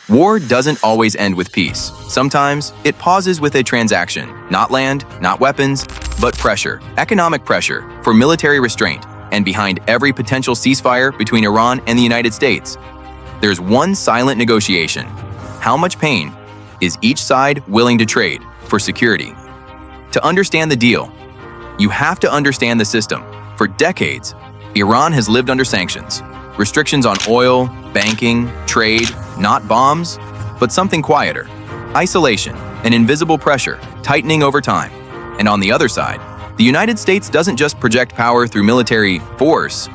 War doesn't always end with peace. Sometimes it pauses with a transaction, not land, not weapons, but pressure, economic pressure for military restraint. And behind every potential ceasefire between Iran and the United States, there's one silent negotiation. How much pain is each side willing to trade for security? To understand the deal, you have to understand the system. For decades, Iran has lived under sanctions, restrictions on oil, banking, trade, not bombs, but something quieter. Isolation, an invisible pressure, tightening over time. And on the other side, the United States doesn't just project power through military force,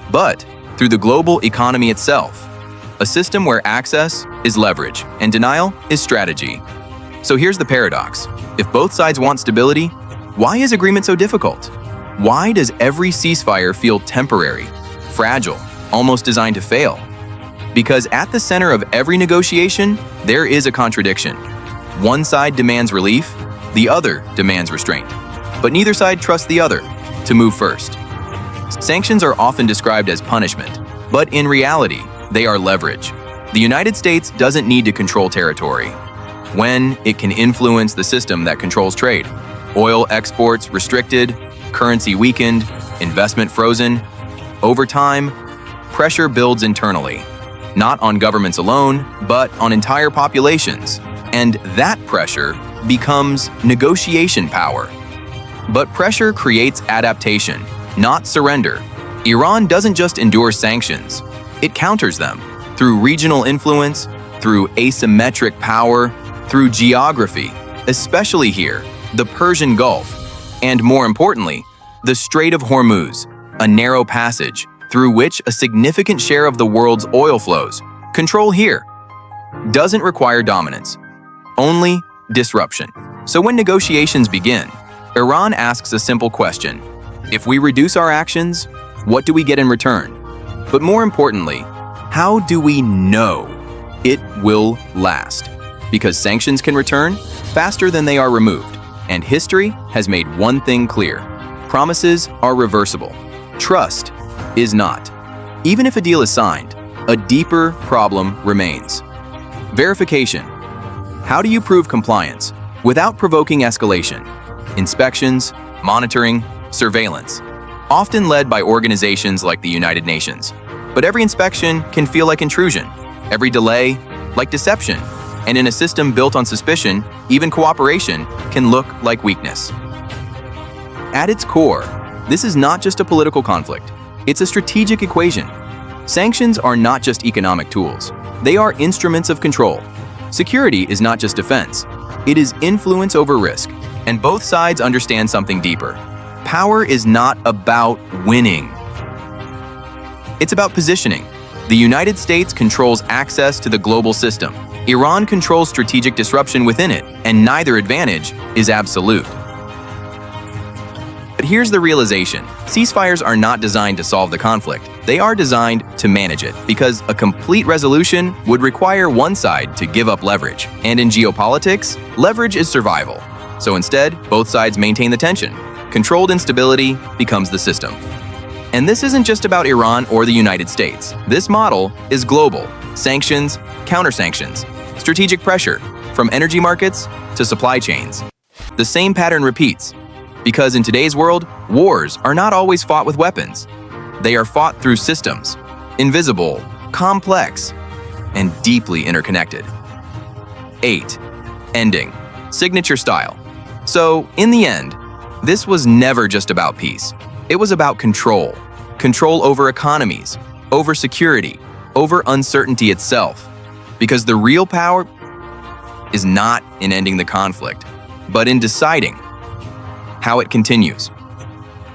but through the global economy itself, a system where access is leverage and denial is strategy. So here's the paradox. If both sides want stability, why is agreement so difficult? Why does every ceasefire feel temporary, fragile, almost designed to fail? Because at the center of every negotiation, there is a contradiction. One side demands relief, the other demands restraint. But neither side trusts the other to move first. Sanctions are often described as punishment, but in reality, they are leverage. The United States doesn't need to control territory when it can influence the system that controls trade. Oil exports restricted, currency weakened, investment frozen. Over time, pressure builds internally, not on governments alone, but on entire populations. And that pressure becomes negotiation power. But pressure creates adaptation, not surrender. Iran doesn't just endure sanctions, it counters them through regional influence, through asymmetric power, through geography, especially here, the Persian Gulf, and more importantly, the Strait of Hormuz, a narrow passage through which a significant share of the world's oil flows. Control here doesn't require dominance, only disruption. So when negotiations begin, Iran asks a simple question. If we reduce our actions, what do we get in return? But more importantly, how do we know it will last? Because sanctions can return faster than they are removed. And history has made one thing clear. Promises are reversible. Trust is not. Even if a deal is signed, a deeper problem remains. Verification. How do you prove compliance without provoking escalation? Inspections, monitoring, surveillance, often led by organizations like the United Nations. But every inspection can feel like intrusion, every delay like deception, and in a system built on suspicion, even cooperation can look like weakness. At its core, this is not just a political conflict, it's a strategic equation. Sanctions are not just economic tools, they are instruments of control. Security is not just defense, it is influence over risk, and both sides understand something deeper. Power is not about winning. It's about positioning. The United States controls access to the global system. Iran controls strategic disruption within it, and neither advantage is absolute. But here's the realization. Ceasefires are not designed to solve the conflict. They are designed to manage it, because a complete resolution would require one side to give up leverage. And in geopolitics, leverage is survival. So instead, both sides maintain the tension. Controlled instability becomes the system. And this isn't just about Iran or the United States. This model is global. Sanctions, counter-sanctions, strategic pressure, from energy markets to supply chains. The same pattern repeats, because in today's world, wars are not always fought with weapons. They are fought through systems, invisible, complex, and deeply interconnected. 8. Ending. Signature style. So, in the end, this was never just about peace. It was about control. Control over economies, over security, over uncertainty itself. Because the real power is not in ending the conflict, but in deciding how it continues.